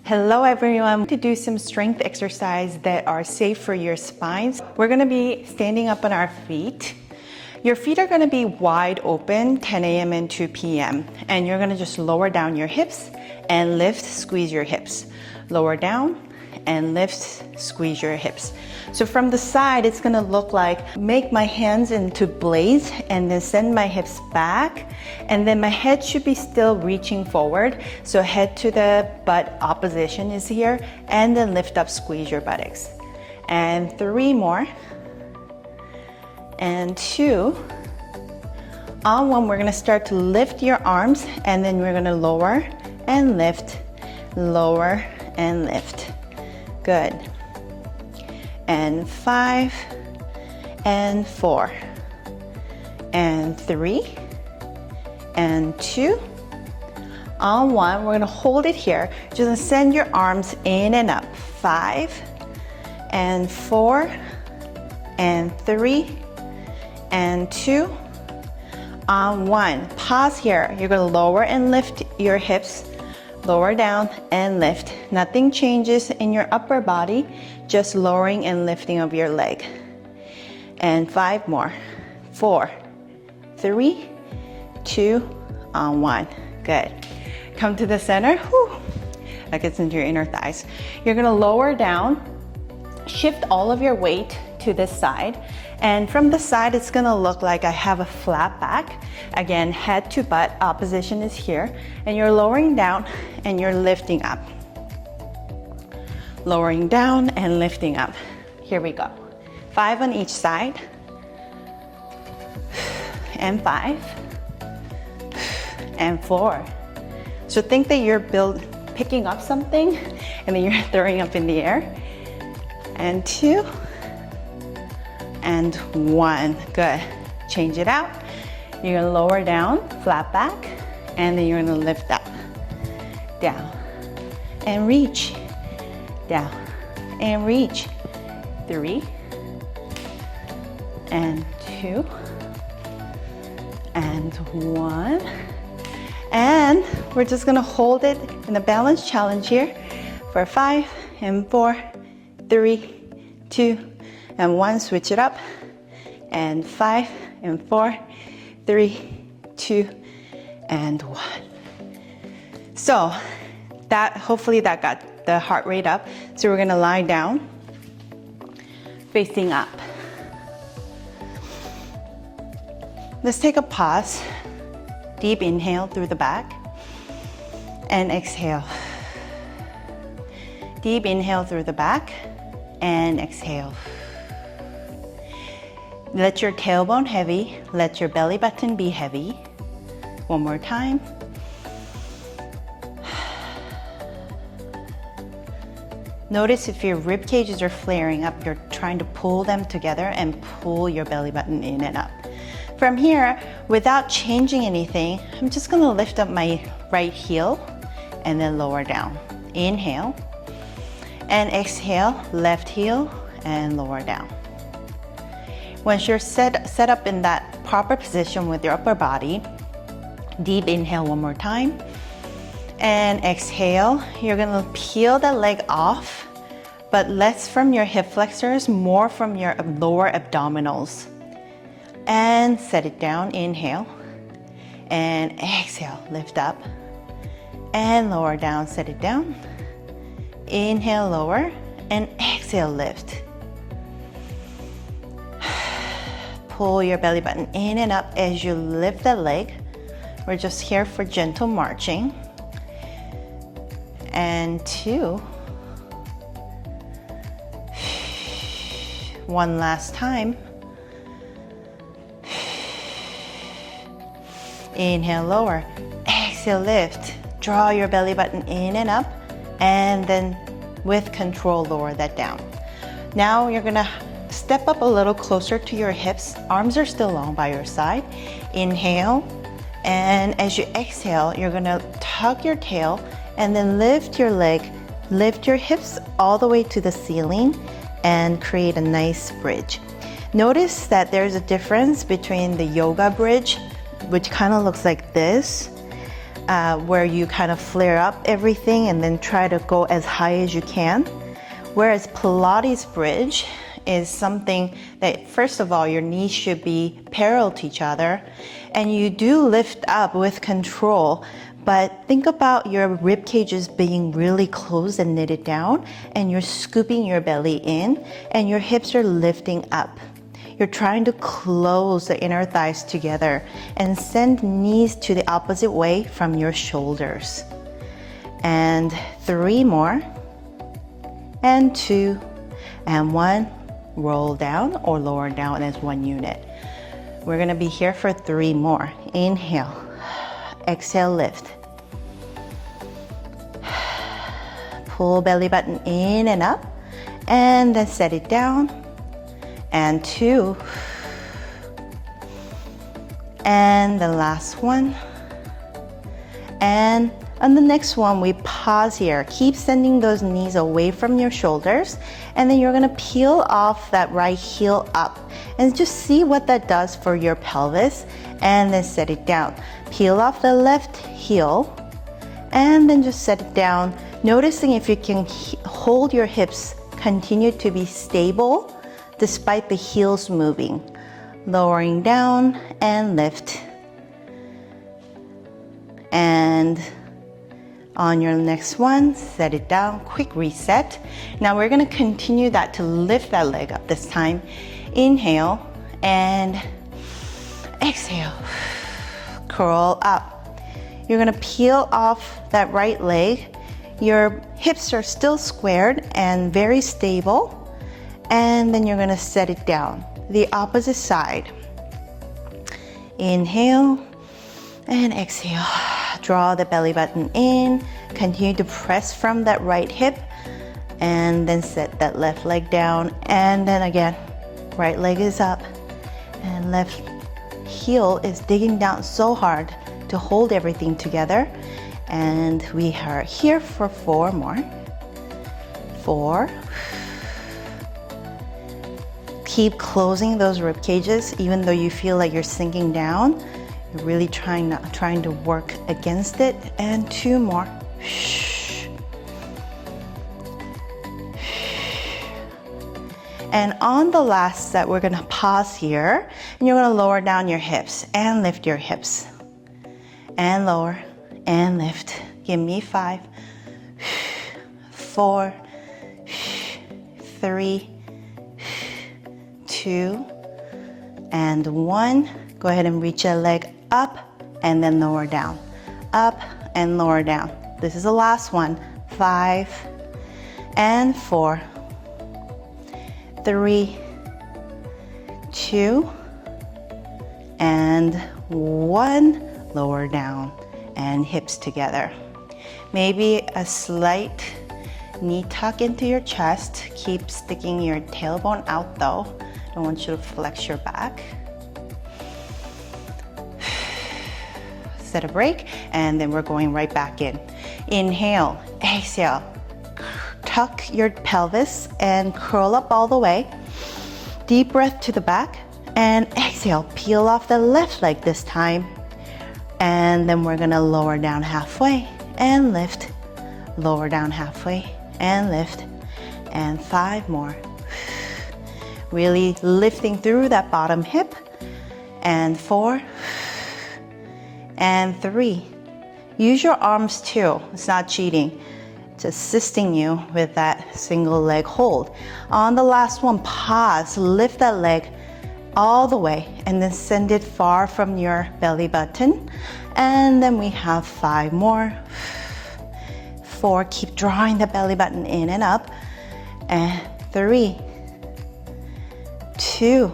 Hello everyone. To do some strength exercise that are safe for your spines. We're going to be standing up on our feet. Your feet are going to be wide open 10 a.m. and 2 p.m. and you're going to just lower down your hips and lift, squeeze your hips. Lower down and lift, squeeze your hips. So from the side, it's gonna look like make my hands into blades and then send my hips back. And then my head should be still reaching forward. So head to the butt opposition is here. And then lift up, squeeze your buttocks. And 3 more. And 2. On 1, we're gonna start to lift your arms and then we're gonna lower and lift, lower and lift. Good. And 5 and 4 and 3 and 2. On 1, we're gonna hold it here. Just gonna send your arms in and up. 5 and 4 and 3 and 2. On 1, pause here. You're gonna lower and lift your hips. Lower down and lift. Nothing changes in your upper body, just lowering and lifting of your leg. And 5 more. 4, 3, 2, on 1. Good. Come to the center. Whew. That gets into your inner thighs. You're gonna lower down, shift all of your weight to this side. And from the side, it's gonna look like I have a flat back. Again, head to butt, opposition is here. And you're lowering down and you're lifting up. Lowering down and lifting up. Here we go. 5 on each side. And 5. And 4. So think that you're picking up something and then you're throwing up in the air. And 2. And 1. Good. Change it out. You're gonna lower down, flat back, and then you're gonna lift up. Down. And reach. Down. And reach. 3. And 2. And 1. And we're just gonna hold it in a balance challenge here for 5 and 4, 3, 2, and 1. Switch it up. And 5 and 4, 3, 2, and 1. So hopefully that got the heart rate up. So we're gonna lie down, facing up. Let's take a pause. Deep inhale through the back and exhale. Deep inhale through the back and exhale. Let your tailbone heavy, let your belly button be heavy. One more time. Notice if your rib cages are flaring up, you're trying to pull them together and pull your belly button in and up. From here, without changing anything, I'm just gonna lift up my right heel and then lower down. Inhale and exhale, left heel and lower down. Once you're set up in that proper position with your upper body, deep inhale one more time. And exhale, you're gonna peel the leg off, but less from your hip flexors, more from your lower abdominals. And set it down, inhale. And exhale, lift up. And lower down, set it down. Inhale, lower, and exhale, lift. Pull your belly button in and up as you lift the leg. We're just here for gentle marching. And 2. 1 last time. Inhale, lower. Exhale, lift. Draw your belly button in and up. And then with control, lower that down. Now you're gonna step up a little closer to your hips. Arms are still long by your side. Inhale. And as you exhale, you're gonna tuck your tail and then lift your leg, lift your hips all the way to the ceiling and create a nice bridge. Notice that there's a difference between the yoga bridge, which kind of looks like this, where you kind of flare up everything and then try to go as high as you can. Whereas Pilates bridge is something that, first of all, your knees should be parallel to each other, and you do lift up with control, but think about your rib cages being really closed and knitted down, and you're scooping your belly in, and your hips are lifting up. You're trying to close the inner thighs together and send knees to the opposite way from your shoulders. And 3 more, and 2, and 1. Roll down or lower down as 1 unit. We're gonna be here for 3 more. Inhale, exhale, lift. Pull belly button in and up, and then set it down. And 2, and the last one, and on the next one we pause here. Keep sending those knees away from your shoulders, and then you're gonna peel off that right heel up and just see what that does for your pelvis, and then set it down. Peel off the left heel and then just set it down, noticing if you can hold your hips, continue to be stable despite the heels moving. Lowering down and lift. And on your next one, set it down, quick reset. Now we're gonna continue that to lift that leg up this time. Inhale and exhale, curl up. You're gonna peel off that right leg. Your hips are still squared and very stable. And then you're gonna set it down, the opposite side. Inhale and exhale. Draw the belly button in, continue to press from that right hip, and then set that left leg down. And then again, right leg is up, and left heel is digging down so hard to hold everything together. And we are here for 4 more. 4. Keep closing those rib cages, even though you feel like you're sinking down. You're really trying to work against it. And 2 more. And on the last set, we're gonna pause here, and you're gonna lower down your hips and lift your hips. And lower and lift. Give me 5, 4, 3, 2, and 1. Go ahead and reach a leg up and then lower down. Up and lower down. This is the last one. 5 and 4, 3, 2, and 1. Lower down and hips together. Maybe a slight knee tuck into your chest. Keep sticking your tailbone out though. I want you to flex your back. Set a break, and then we're going right back in. Inhale, exhale. Tuck your pelvis and curl up all the way. Deep breath to the back, and exhale. Peel off the left leg this time. And then we're gonna lower down halfway and lift. Lower down halfway and lift. And 5 more. Really lifting through that bottom hip. And 4. And 3. Use your arms too. It's not cheating. It's assisting you with that single leg hold. On the last one, pause. Lift that leg all the way and then send it far from your belly button. And then we have 5 more. 4, keep drawing the belly button in and up. And 3, 2,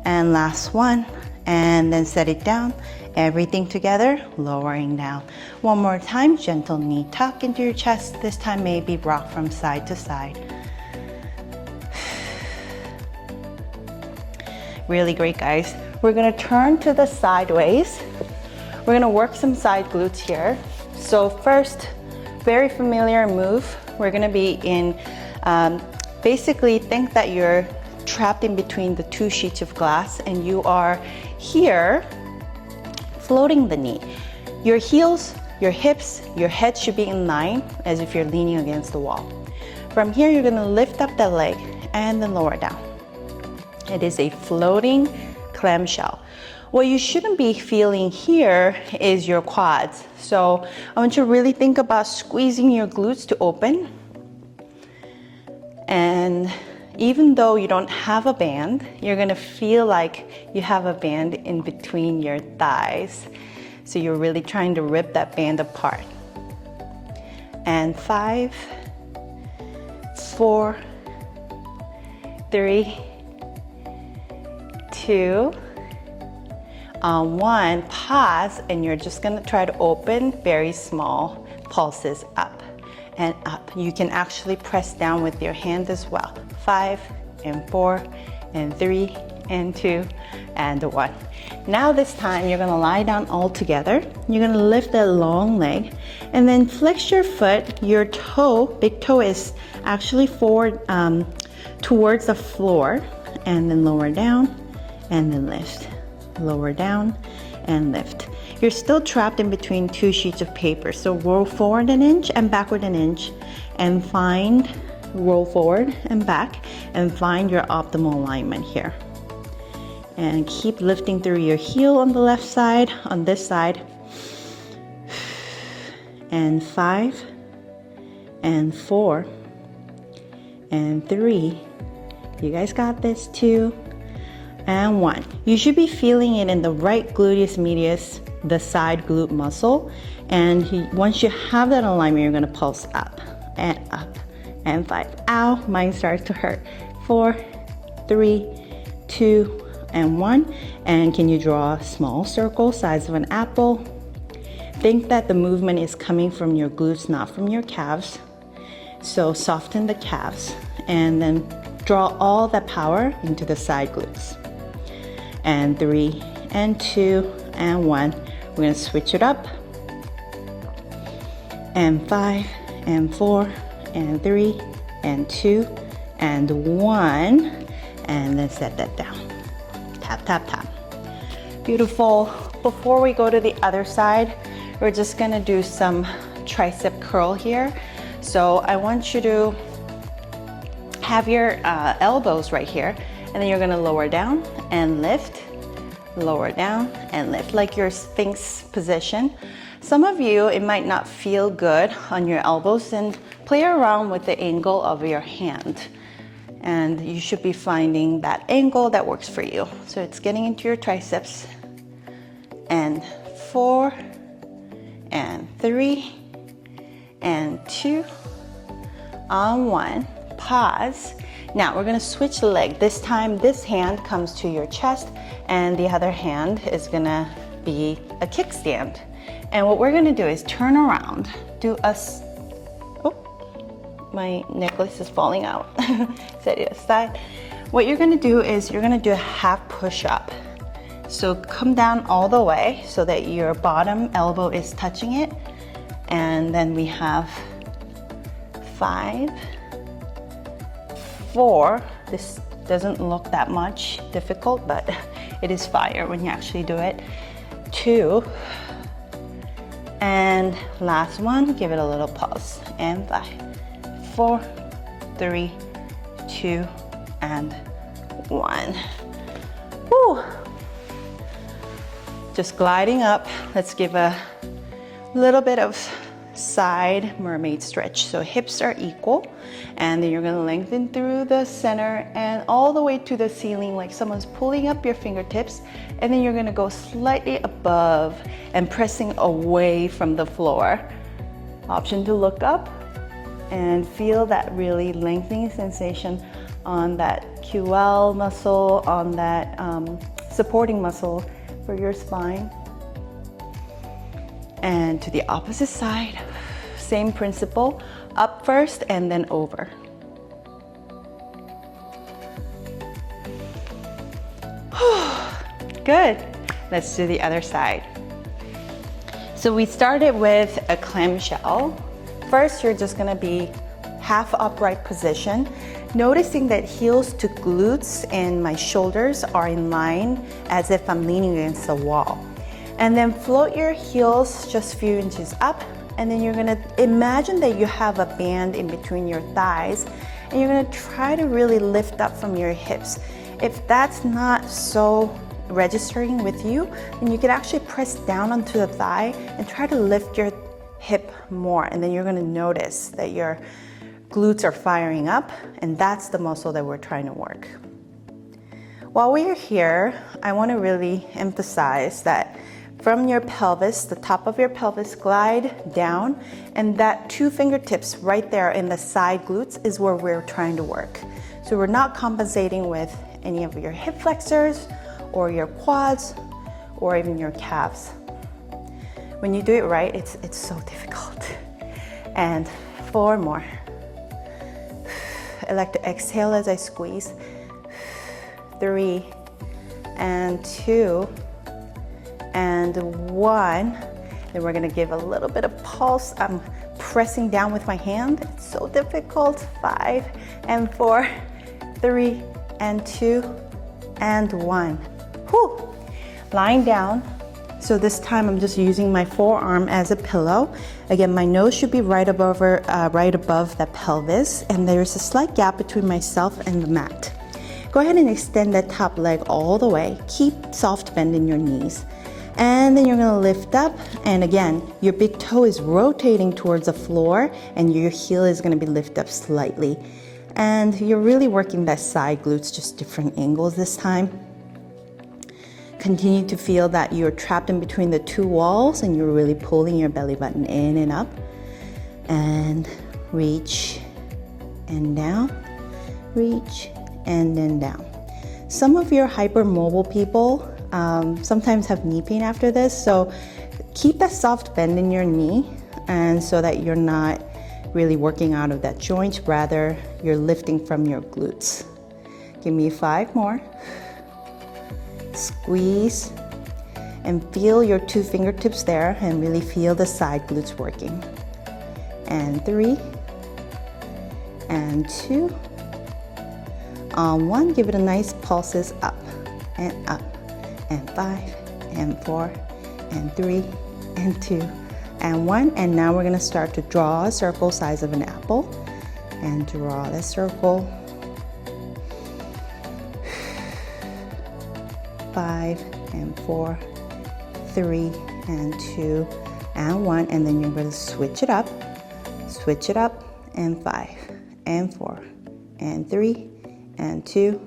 and last one. And then set it down. Everything together, lowering down. One more time, gentle knee tuck into your chest. This time maybe rock from side to side. Really great, guys. We're gonna turn to the sideways. We're gonna work some side glutes here. So first, very familiar move. We're gonna be in, basically think that you're trapped in between the 2 sheets of glass and you are here floating the knee. Your heels, your hips, your head should be in line as if you're leaning against the wall. From here, you're gonna lift up that leg and then lower down. It is a floating clamshell. What you shouldn't be feeling here is your quads. So I want you to really think about squeezing your glutes to open. And even though you don't have a band, you're gonna feel like you have a band in between your thighs. So you're really trying to rip that band apart. And 5, 4, 3, 2, 1. Pause, and you're just gonna try to open very small pulses up and up. You can actually press down with your hand as well. 5 and 4 and 3 and 2 and 1. Now this time you're gonna lie down all together. You're gonna lift that long leg and then flex your foot. Your toe, big toe, is actually forward towards the floor, and then lower down and then lift. Lower down and lift. You're still trapped in between two sheets of paper, so roll forward an inch and backward an inch, and roll forward and back and find your optimal alignment here. And keep lifting through your heel on the left side, on this side. And 5 and 4 and 3. You guys got this. 2 and 1. You should be feeling it in the right gluteus medius, the side glute muscle. And once you have that alignment, you're gonna pulse up and up. And 5. Ow, mine starts to hurt. 4, 3, 2, and 1. And can you draw a small circle size of an apple? Think that the movement is coming from your glutes, not from your calves. So soften the calves and then draw all that power into the side glutes. And 3 and 2 and 1. We're gonna switch it up. And 5 and 4 and 3 and 2 and 1. And then set that down. Tap, tap, tap. Beautiful. Before we go to the other side, we're just gonna do some tricep curl here. So I want you to have your elbows right here, and then you're gonna lower down and lift, lower down and lift, like your Sphinx position. Some of you, it might not feel good on your elbows, and play around with the angle of your hand. And you should be finding that angle that works for you. So it's getting into your triceps. And 4 and 3 and 2 on 1. Pause. Now we're gonna switch the leg. This time this hand comes to your chest and the other hand is gonna be a kickstand. And what we're gonna do is turn around, do a, oh, my necklace is falling out. Set it aside. What you're gonna do is you're gonna do a half push-up. So come down all the way so that your bottom elbow is touching it. And then we have 5, 4. This doesn't look that much difficult, but it is fire when you actually do it. 2. And last one, give it a little pulse. And 5, 4, 3, 2, and 1. Woo! Just gliding up. Let's give a little bit of side mermaid stretch. So hips are equal, and then you're gonna lengthen through the center and all the way to the ceiling like someone's pulling up your fingertips, and then you're gonna go slightly above and pressing away from the floor. Option to look up and feel that really lengthening sensation on that QL muscle, on that supporting muscle for your spine. And to the opposite side, same principle, up first and then over. Good. Let's do the other side. So we started with a clamshell. First, you're just gonna be half upright position, noticing that heels to glutes and my shoulders are in line as if I'm leaning against the wall. And then float your heels just a few inches up, and then you're gonna imagine that you have a band in between your thighs, and you're gonna try to really lift up from your hips. If that's not so registering with you, then you can actually press down onto the thigh and try to lift your hip more, and then you're gonna notice that your glutes are firing up, and that's the muscle that we're trying to work. While we're here, I wanna really emphasize that from your pelvis, the top of your pelvis, glide down, and that 2 fingertips right there in the side glutes is where we're trying to work. So we're not compensating with any of your hip flexors or your quads or even your calves. When you do it right, it's so difficult. And 4 more. I like to exhale as I squeeze. 3 and 2 and 1. Then we're gonna give a little bit of pulse. I'm pressing down with my hand. It's so difficult. 5 and 4, 3 and 2 and 1. Whew. Lying down. So this time I'm just using my forearm as a pillow. Again, my nose should be right above the pelvis, and there's a slight gap between myself and the mat. Go ahead and extend that top leg all the way. Keep soft bend in your knees. And then you're gonna lift up, and again, your big toe is rotating towards the floor, and your heel is gonna be lifted up slightly. And you're really working that side glutes, just different angles this time. Continue to feel that you're trapped in between the 2 walls, and you're really pulling your belly button in and up. And reach and down, reach and then down. Some of your hypermobile people sometimes have knee pain after this, so keep that soft bend in your knee, and so that you're not really working out of that joint, rather you're lifting from your glutes. Give me 5 more. Squeeze and feel your 2 fingertips there, and really feel the side glutes working. And 3 and 2 on 1. Give it a nice pulses up and up, and 5 and 4 and 3 and 2 and 1. And now we're gonna start to draw a circle size of an apple, and draw the circle. 5 and 4, 3 and 2 and 1. And then you're going to switch it up, and 5 and 4 and 3 and 2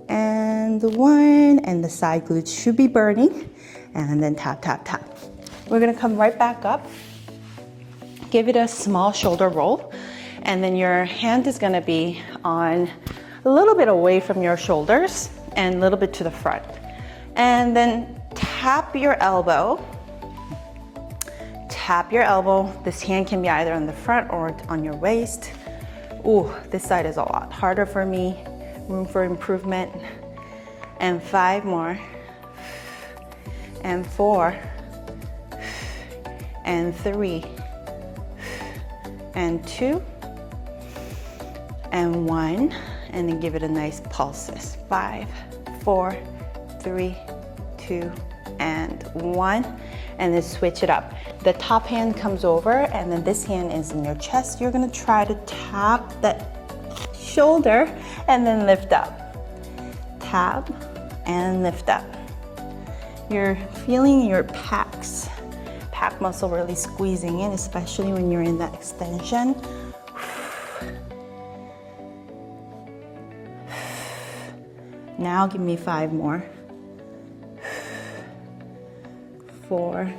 and 1. And the side glutes should be burning. And then tap, tap, tap. We're gonna come right back up. Give it a small shoulder roll, and then your hand is gonna be on a little bit away from your shoulders and a little bit to the front. And then tap your elbow. Tap your elbow. This hand can be either on the front or on your waist. Ooh, this side is a lot harder for me. Room for improvement. And 5 more. And 4. And 3. And 2. And 1. And then give it a nice pulses. 5, 4, 3, 2, and 1. And then switch it up. The top hand comes over, and then this hand is in your chest. You're gonna try to tap that shoulder and then lift up. Tap and lift up. You're feeling your pack muscle really squeezing in, especially when you're in that extension. Now give me 5 more. 4,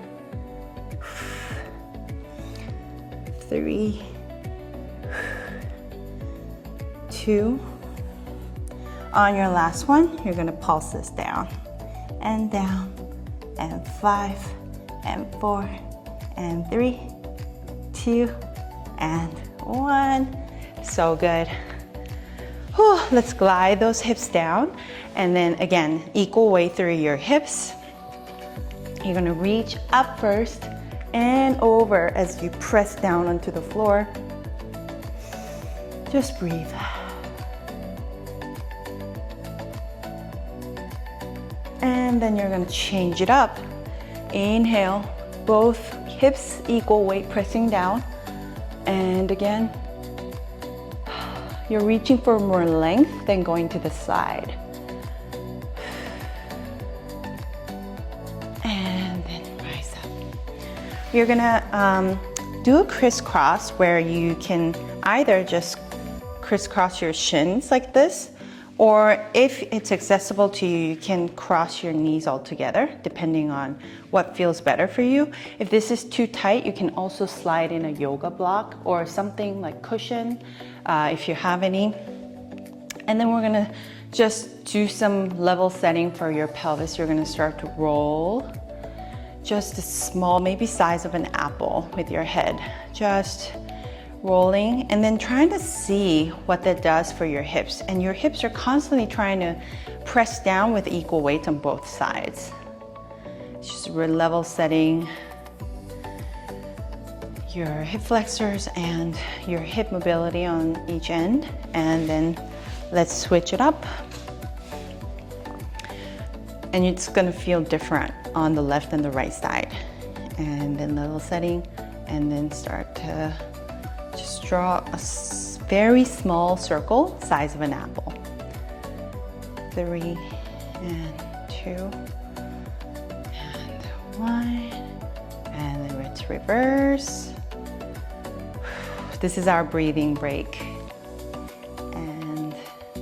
3, 2. On your last one, you're gonna pulse this down, and 5, and 4, and 3, 2, and 1. So good. Whew, let's glide those hips down, and then again, equal weight through your hips. You're gonna reach up first and over as you press down onto the floor. Just breathe. And then you're gonna change it up. Inhale, both hips equal weight pressing down. And again, you're reaching for more length than going to the side. And then rise up. You're gonna do a crisscross where you can either just crisscross your shins like this, or if it's accessible to you, you can cross your knees all together, depending on what feels better for you. If this is too tight, you can also slide in a yoga block or something like cushion, if you have any. And then we're gonna just do some level setting for your pelvis. You're gonna start to roll, just a small, maybe size of an apple with your head. Just rolling, and then trying to see what that does for your hips. And your hips are constantly trying to press down with equal weight on both sides. It's just level setting your hip flexors and your hip mobility on each end. And then let's switch it up. And it's gonna feel different on the left and the right side. And then level setting, and then start to just draw a very small circle, size of an apple. 3 and 2 and 1, and then let's reverse. This is our breathing break. And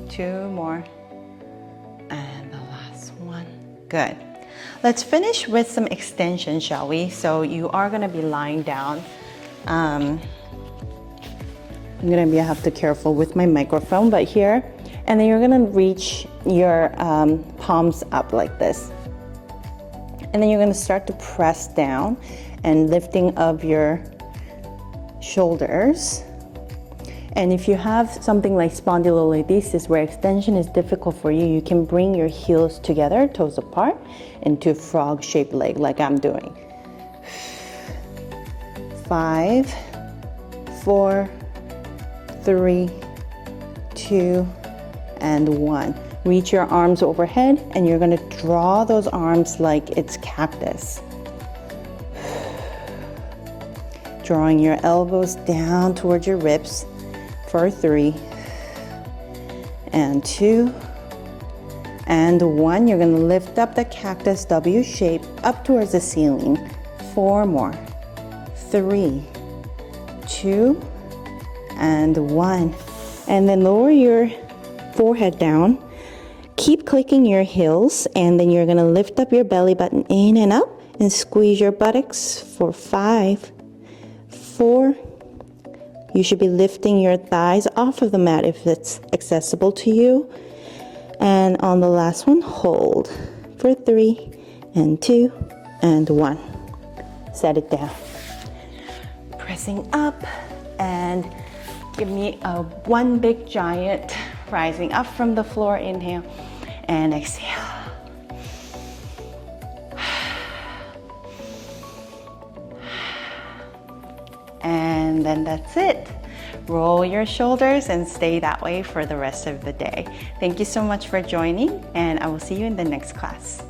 2 more, and the last one. Good. Let's finish with some extension, shall we? So you are gonna be lying down. I'm gonna have to be careful with my microphone, but here, and then you're gonna reach your palms up like this. And then you're gonna start to press down and lifting of your shoulders. And if you have something like spondylolisthesis where extension is difficult for you, you can bring your heels together, toes apart, into a frog-shaped leg like I'm doing. 5, 4, 3, 2, and 1. Reach your arms overhead, and you're gonna draw those arms like it's cactus. Drawing your elbows down towards your ribs for 3, and 2, and 1. You're gonna lift up the cactus W shape up towards the ceiling. 4 more. 3, 2, and 1. And then lower your forehead down. Keep clicking your heels, and then you're gonna lift up your belly button in and up and squeeze your buttocks for 5, 4. You should be lifting your thighs off of the mat if it's accessible to you. And on the last one, hold for 3, and 2, and 1. Set it down. Pressing up, and give me a one big giant, rising up from the floor. Inhale and exhale. And then that's it. Roll your shoulders and stay that way for the rest of the day. Thank you so much for joining, and I will see you in the next class.